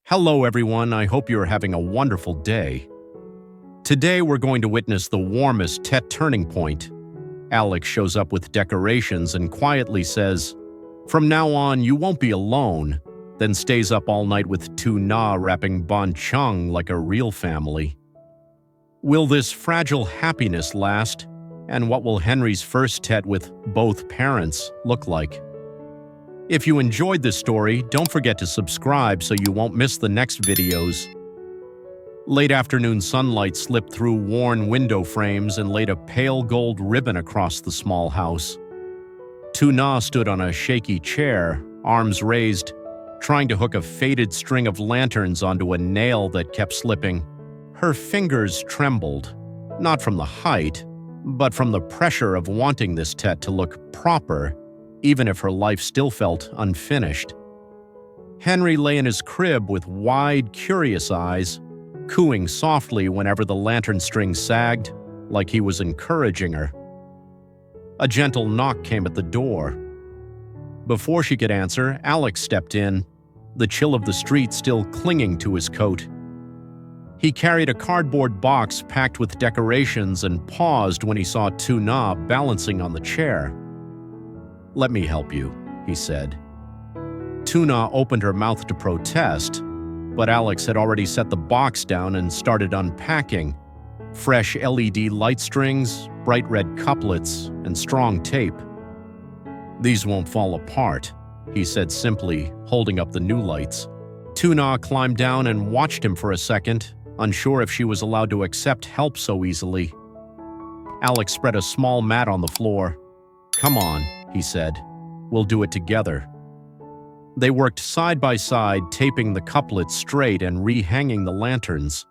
Hello everyone, I hope you're having a wonderful day. Today we're going to witness the warmest Tet turning point. Alex shows up with decorations and quietly says, "From now on you won't be alone," then stays up all night with Na rapping chung like a real family. Will this fragile happiness last? And what will Henry's first Tet with both parents look like? If you enjoyed this story, don't forget to subscribe so you won't miss the next videos. Late afternoon sunlight slipped through worn window frames and laid a pale gold ribbon across the small house. Na stood on a shaky chair, arms raised, trying to hook a faded string of lanterns onto a nail that kept slipping. Her fingers trembled, not from the height, but from the pressure of wanting this Tet to look proper, even if her life still felt unfinished. Henry lay in his crib with wide, curious eyes, cooing softly whenever the lantern string sagged, like he was encouraging her. A gentle knock came at the door. Before she could answer, Alex stepped in, the chill of the street still clinging to his coat. He carried a cardboard box packed with decorations and paused when he saw Na balancing on the chair. "Let me help you," he said. Na opened her mouth to protest, but Alex had already set the box down and started unpacking. Fresh LED light strings, bright red couplets, and strong tape. "These won't fall apart," he said simply, holding up the new lights. Na climbed down and watched him for a second, unsure if she was allowed to accept help so easily. Alex spread a small mat on the floor. "Come on," he said. "We'll do it together." They worked side by side, taping the couplets straight and rehanging the lanterns.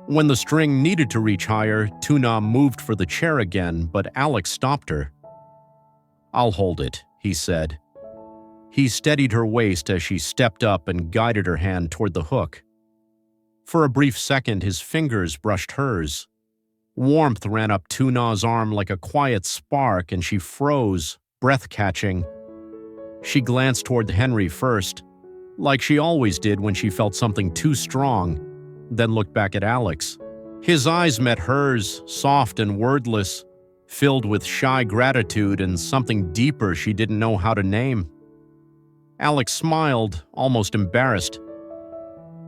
When the string needed to reach higher, Na moved for the chair again, but Alex stopped her. "I'll hold it," he said. He steadied her waist as she stepped up and guided her hand toward the hook. For a brief second, his fingers brushed hers. Warmth ran up Na's arm like a quiet spark, and she froze, breath-catching. She glanced toward Henry first, like she always did when she felt something too strong, then looked back at Alex. His eyes met hers, soft and wordless, filled with shy gratitude and something deeper she didn't know how to name. Alex smiled, almost embarrassed.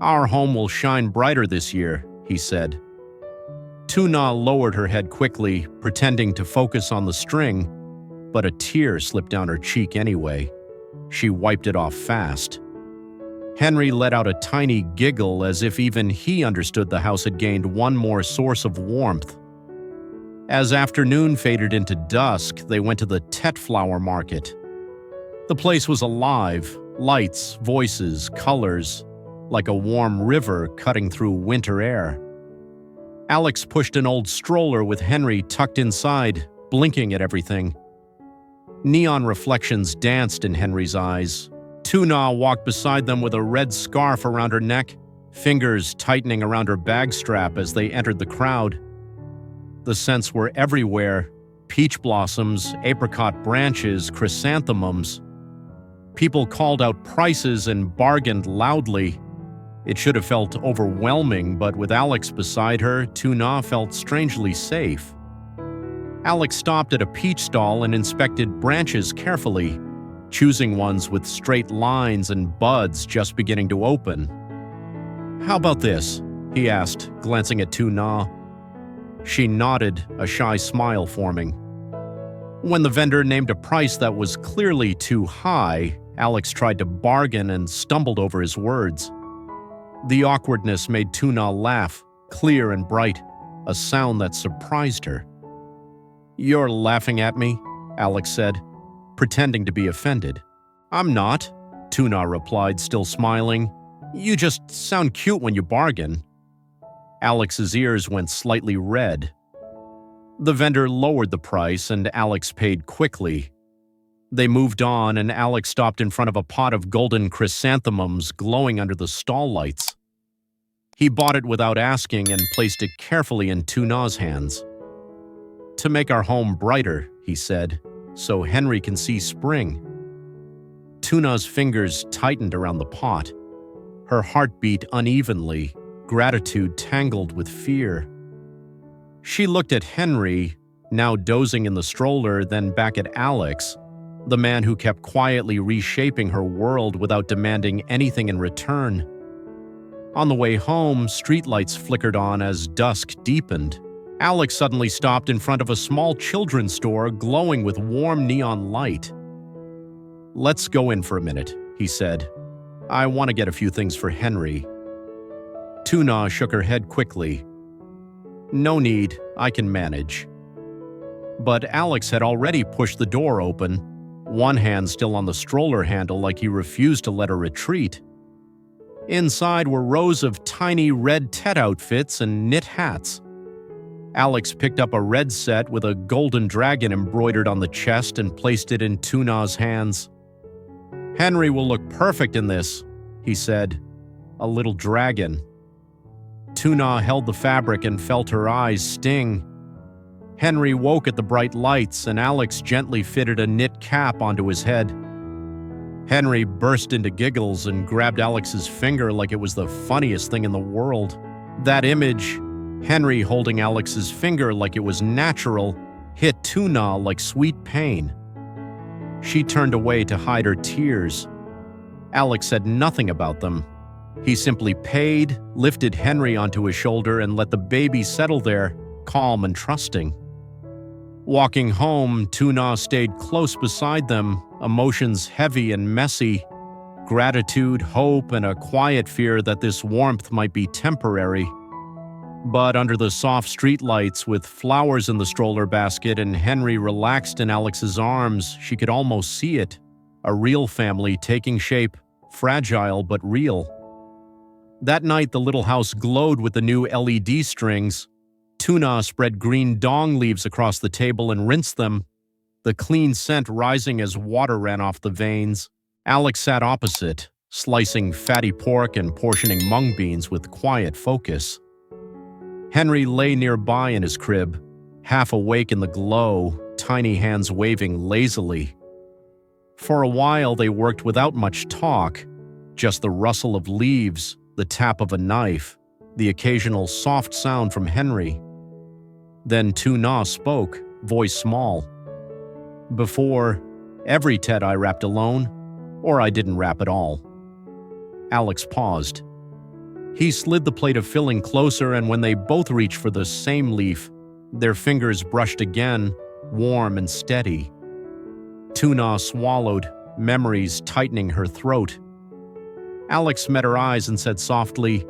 "Our home will shine brighter this year," he said. Na lowered her head quickly, pretending to focus on the string, but a tear slipped down her cheek anyway. She wiped it off fast. Henry let out a tiny giggle as if even he understood the house had gained one more source of warmth. As afternoon faded into dusk, they went to the Tet flower market. The place was alive, lights, voices, colors, like a warm river cutting through winter air. Alex pushed an old stroller with Henry tucked inside, blinking at everything. Neon reflections danced in Henry's eyes. Na walked beside them with a red scarf around her neck, fingers tightening around her bag strap as they entered the crowd. The scents were everywhere: peach blossoms, apricot branches, chrysanthemums. People called out prices and bargained loudly. It should have felt overwhelming, but with Alex beside her, Na felt strangely safe. Alex stopped at a peach stall and inspected branches carefully, choosing ones with straight lines and buds just beginning to open. "How about this?" he asked, glancing at Na. She nodded, a shy smile forming. When the vendor named a price that was clearly too high, Alex tried to bargain and stumbled over his words. The awkwardness made Na laugh, clear and bright, a sound that surprised her. "You're laughing at me?" Alex said, pretending to be offended. "I'm not," Na replied, still smiling. "You just sound cute when you bargain." Alex's ears went slightly red. The vendor lowered the price and Alex paid quickly. They moved on and Alex stopped in front of a pot of golden chrysanthemums glowing under the stall lights. He bought it without asking and placed it carefully in Na's hands. "To make our home brighter," he said, "so Henry can see spring." Na's fingers tightened around the pot. her heart beat unevenly, gratitude tangled with fear. She looked at Henry, now dozing in the stroller, then back at Alex, the man who kept quietly reshaping her world without demanding anything in return. On the way home, streetlights flickered on as dusk deepened. Alex suddenly stopped in front of a small children's store glowing with warm neon light. "Let's go in for a minute," he said. "I want to get a few things for Henry." Tuna shook her head quickly. "No need, I can manage." But Alex had already pushed the door open, one hand still on the stroller handle like he refused to let her retreat. Inside were rows of tiny red Tet outfits and knit hats. Alex picked up a red set with a golden dragon embroidered on the chest and placed it in Tuna's hands. "Henry will look perfect in this," he said. "A little dragon." Tuna held the fabric and felt her eyes sting. Henry woke at the bright lights, and Alex gently fitted a knit cap onto his head. Henry burst into giggles and grabbed Alex's finger like it was the funniest thing in the world. That image, Henry holding Alex's finger like it was natural, hit Tuna like sweet pain. She turned away to hide her tears. Alex said nothing about them. He simply paid, lifted Henry onto his shoulder, and let the baby settle there, calm and trusting. Walking home, Tuna stayed close beside them, emotions heavy and messy, gratitude, hope, and a quiet fear that this warmth might be temporary. But under the soft streetlights, with flowers in the stroller basket and Henry relaxed in Alex's arms, she could almost see it, a real family taking shape, fragile but real. That night, the little house glowed with the new LED strings. Tuna spread green dong leaves across the table and rinsed them, the clean scent rising as water ran off the veins. Alex sat opposite, slicing fatty pork and portioning mung beans with quiet focus. Henry lay nearby in his crib, half awake in the glow, tiny hands waving lazily. For a while, they worked without much talk, just the rustle of leaves, the tap of a knife, the occasional soft sound from Henry. Then Tuna spoke, voice small. "Before, every Tet I wrapped alone, or I didn't wrap at all." Alex paused. He slid the plate of filling closer, and when they both reached for the same leaf, their fingers brushed again, warm and steady. Tuna swallowed, memories tightening her throat. Alex met her eyes and said softly,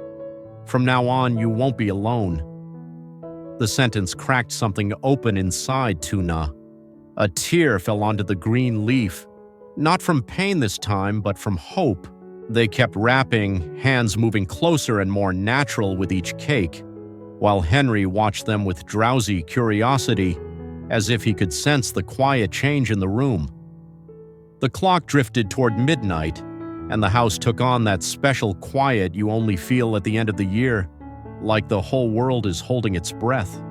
"From now on, you won't be alone." The sentence cracked something open inside Tuna. A tear fell onto the green leaf, not from pain this time, but from hope. They kept wrapping, hands moving closer and more natural with each cake, while Henry watched them with drowsy curiosity, as if he could sense the quiet change in the room. The clock drifted toward midnight, and the house took on that special quiet you only feel at the end of the year, like the whole world is holding its breath.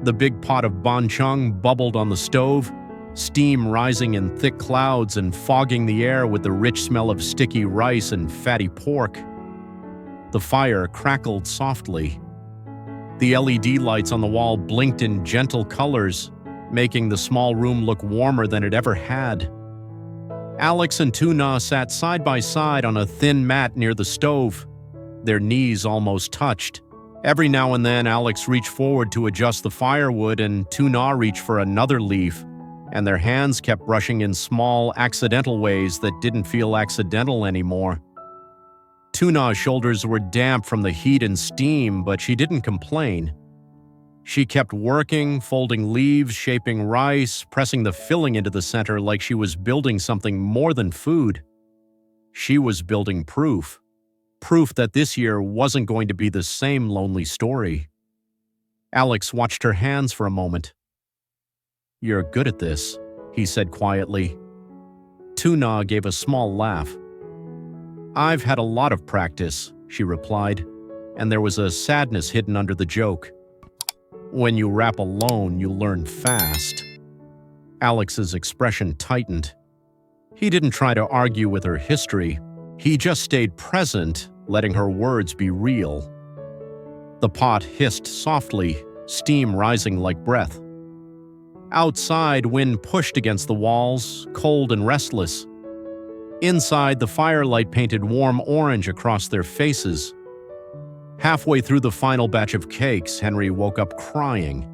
The big pot of chung bubbled on the stove, steam rising in thick clouds and fogging the air with the rich smell of sticky rice and fatty pork. The fire crackled softly. The LED lights on the wall blinked in gentle colors, making the small room look warmer than it ever had. Alex and Tuna sat side by side on a thin mat near the stove. Their knees almost touched. Every now and then, Alex reached forward to adjust the firewood, and Tuna reached for another leaf, and their hands kept brushing in small, accidental ways that didn't feel accidental anymore. Tuna's shoulders were damp from the heat and steam, but she didn't complain. She kept working, folding leaves, shaping rice, pressing the filling into the center like she was building something more than food. She was building proof. Proof that this year wasn't going to be the same lonely story. Alex watched her hands for a moment. "You're good at this," he said quietly. Tuna gave a small laugh. "I've had a lot of practice," she replied, and there was a sadness hidden under the joke. "When you wrap alone, you learn fast." Alex's expression tightened. He didn't try to argue with her history. He just stayed present, letting her words be real. The pot hissed softly, steam rising like breath. Outside, wind pushed against the walls, cold and restless. Inside, the firelight painted warm orange across their faces. Halfway through the final batch of cakes, Henry woke up crying.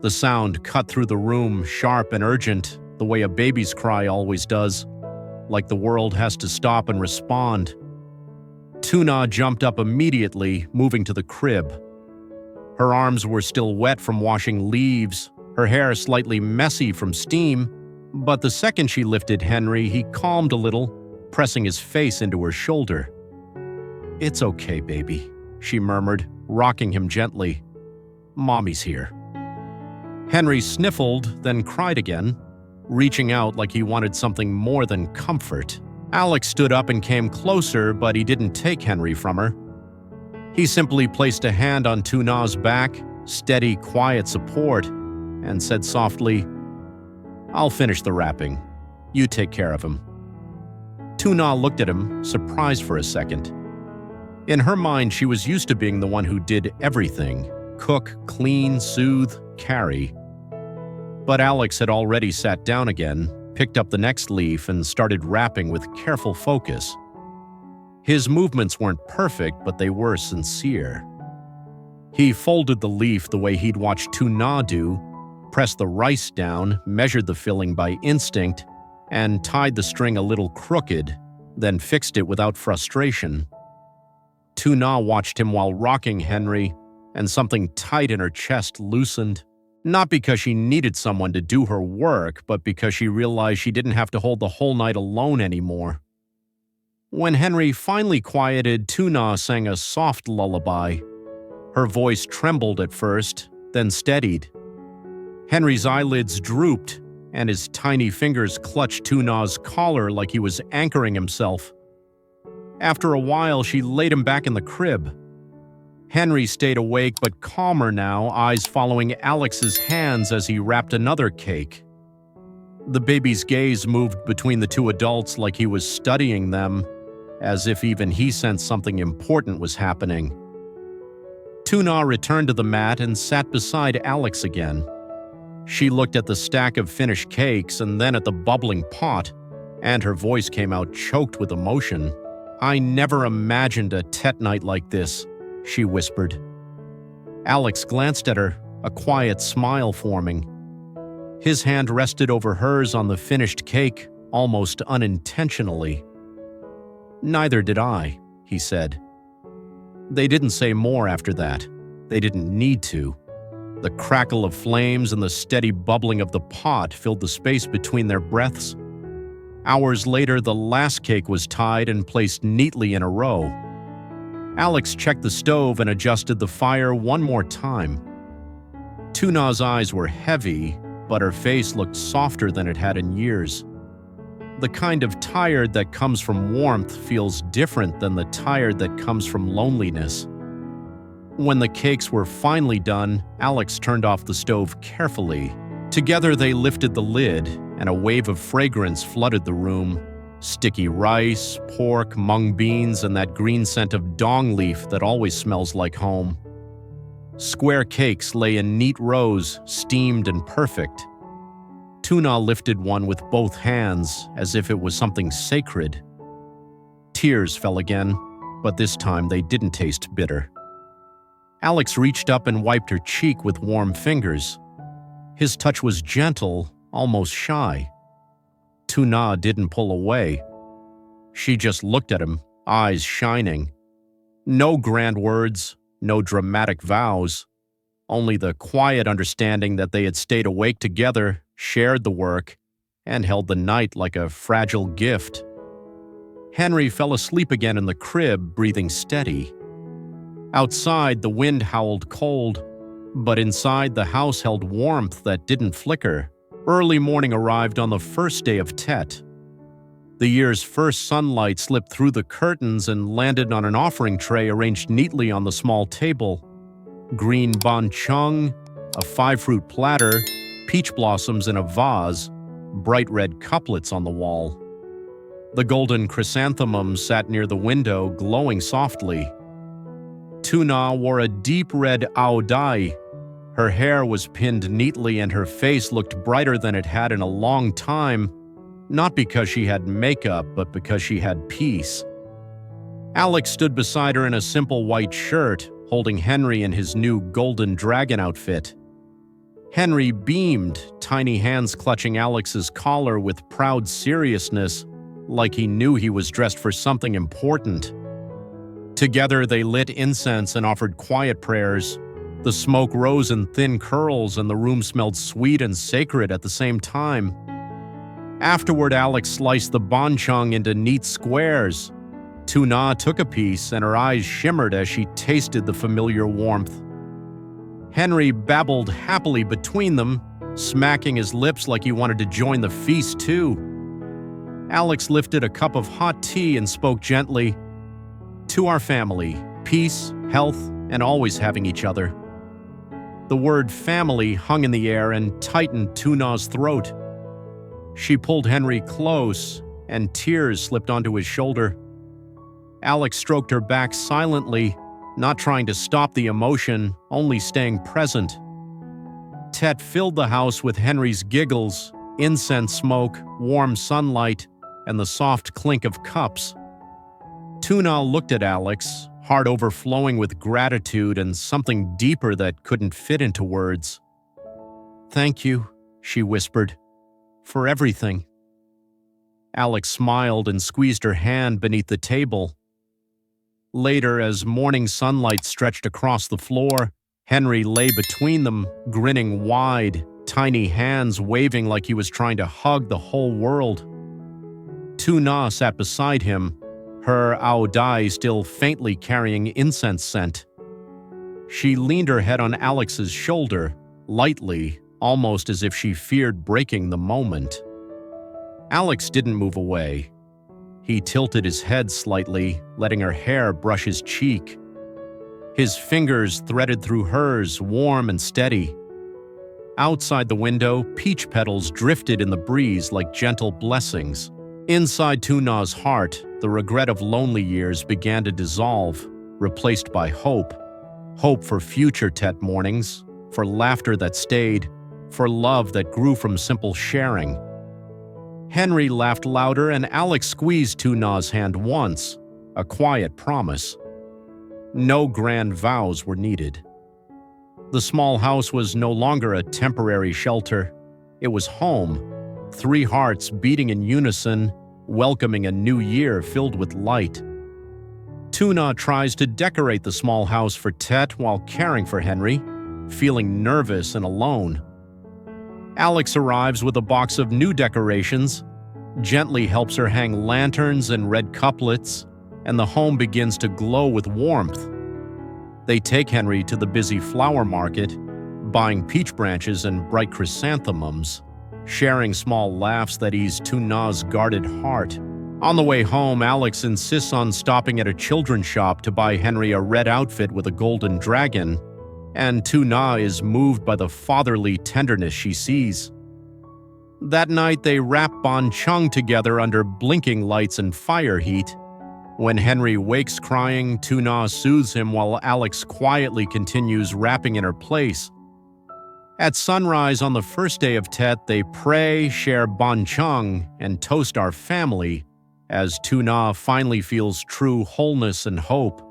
The sound cut through the room, sharp and urgent, the way a baby's cry always does, like the world has to stop and respond. Tuna jumped up immediately, moving to the crib. Her arms were still wet from washing leaves, her hair slightly messy from steam, but the second she lifted Henry, he calmed a little, pressing his face into her shoulder. "It's okay, baby," she murmured, rocking him gently. "Mommy's here." Henry sniffled, then cried again, reaching out like he wanted something more than comfort. Alex stood up and came closer, but he didn't take Henry from her. He simply placed a hand on Tuna's back, steady, quiet support, and said softly, "I'll finish the wrapping. You take care of him." Tuna looked at him, surprised for a second. In her mind, she was used to being the one who did everything: cook, clean, soothe, carry. But Alex had already sat down again, picked up the next leaf, and started wrapping with careful focus. His movements weren't perfect, but they were sincere. He folded the leaf the way he'd watched Tuna do, pressed the rice down, measured the filling by instinct, and tied the string a little crooked, then fixed it without frustration. Tuna watched him while rocking Henry, and something tight in her chest loosened. Not because she needed someone to do her work, but because she realized she didn't have to hold the whole night alone anymore. When Henry finally quieted, Tuna sang a soft lullaby. Her voice trembled at first, then steadied. Henry's eyelids drooped, and his tiny fingers clutched Tuna's collar like he was anchoring himself. After a while, she laid him back in the crib. Henry stayed awake but calmer now, eyes following Alex's hands as he wrapped another cake. The baby's gaze moved between the two adults like he was studying them, as if even he sensed something important was happening. Tuna returned to the mat and sat beside Alex again. She looked at the stack of finished cakes and then at the bubbling pot, and her voice came out choked with emotion. "I never imagined a Tet night like this," she whispered. Alex glanced at her, a quiet smile forming. His hand rested over hers on the finished cake, almost unintentionally. "Neither did I," he said. They didn't say more after that. They didn't need to. The crackle of flames and the steady bubbling of the pot filled the space between their breaths. Hours later, the last cake was tied and placed neatly in a row. Alex checked the stove and adjusted the fire one more time. Tuna's eyes were heavy, but her face looked softer than it had in years. The kind of tired that comes from warmth feels different than the tired that comes from loneliness. When the cakes were finally done, Alex turned off the stove carefully. Together they lifted the lid, and a wave of fragrance flooded the room. Sticky rice, pork, mung beans, and that green scent of dong leaf that always smells like home. Square cakes lay in neat rows, steamed and perfect. Tuna lifted one with both hands, as if it was something sacred. Tears fell again, but this time they didn't taste bitter. Alex reached up and wiped her cheek with warm fingers. His touch was gentle, almost shy. Tuna didn't pull away. She just looked at him, eyes shining. No grand words, no dramatic vows, only the quiet understanding that they had stayed awake together, shared the work, and held the night like a fragile gift. Henry fell asleep again in the crib, breathing steady. Outside, the wind howled cold, but inside the house held warmth that didn't flicker. Early morning arrived on the first day of Tet. The year's first sunlight slipped through the curtains and landed on an offering tray arranged neatly on the small table. Green banh chung, a 5-fruit platter, peach blossoms in a vase, bright red couplets on the wall. The golden chrysanthemum sat near the window, glowing softly. Tu-na wore a deep red ao dai. Her hair was pinned neatly and her face looked brighter than it had in a long time, not because she had makeup, but because she had peace. Alex stood beside her in a simple white shirt, holding Henry in his new golden dragon outfit. Henry beamed, tiny hands clutching Alex's collar with proud seriousness, like he knew he was dressed for something important. Together they lit incense and offered quiet prayers. The smoke rose in thin curls and the room smelled sweet and sacred at the same time. Afterward, Alex sliced the banh chung into neat squares. Tu-na took a piece and her eyes shimmered as she tasted the familiar warmth. Henry babbled happily between them, smacking his lips like he wanted to join the feast too. Alex lifted a cup of hot tea and spoke gently. To our family, peace, health, and always having each other. The word family hung in the air and tightened Tu-na's throat. She pulled Henry close, and tears slipped onto his shoulder. Alex stroked her back silently, not trying to stop the emotion, only staying present. Tet filled the house with Henry's giggles, incense smoke, warm sunlight, and the soft clink of cups. Tu-na looked at Alex, heart overflowing with gratitude and something deeper that couldn't fit into words. "Thank you," she whispered, "for everything." Alex smiled and squeezed her hand beneath the table. Later, as morning sunlight stretched across the floor, Henry lay between them, grinning wide, tiny hands waving like he was trying to hug the whole world. Tu-na sat beside him, her ao dai still faintly carrying incense scent. She leaned her head on Alex's shoulder, lightly, almost as if she feared breaking the moment. Alex didn't move away. He tilted his head slightly, letting her hair brush his cheek. His fingers threaded through hers, warm and steady. Outside the window, peach petals drifted in the breeze like gentle blessings. Inside Tu-na's heart, the regret of lonely years began to dissolve, replaced by hope. Hope for future Tet mornings, for laughter that stayed, for love that grew from simple sharing. Henry laughed louder and Alex squeezed Tu-na's hand once, a quiet promise. No grand vows were needed. The small house was no longer a temporary shelter. It was home, 3 hearts beating in unison, welcoming a new year filled with light. Tu-na tries to decorate the small house for Tet while caring for Henry, feeling nervous and alone. Alex arrives with a box of new decorations, gently helps her hang lanterns and red couplets, and the home begins to glow with warmth. They take Henry to the busy flower market, buying peach branches and bright chrysanthemums, sharing small laughs that ease Tu-na's guarded heart. On the way home, Alex insists on stopping at a children's shop to buy Henry a red outfit with a golden dragon, and Tu-na is moved by the fatherly tenderness she sees. That night, they wrap banh chung together under blinking lights and fire heat. When Henry wakes crying, Tu-na soothes him while Alex quietly continues wrapping in her place. At sunrise on the first day of Tet, they pray, share banh chung, and toast our family, as Tu-na finally feels true wholeness and hope.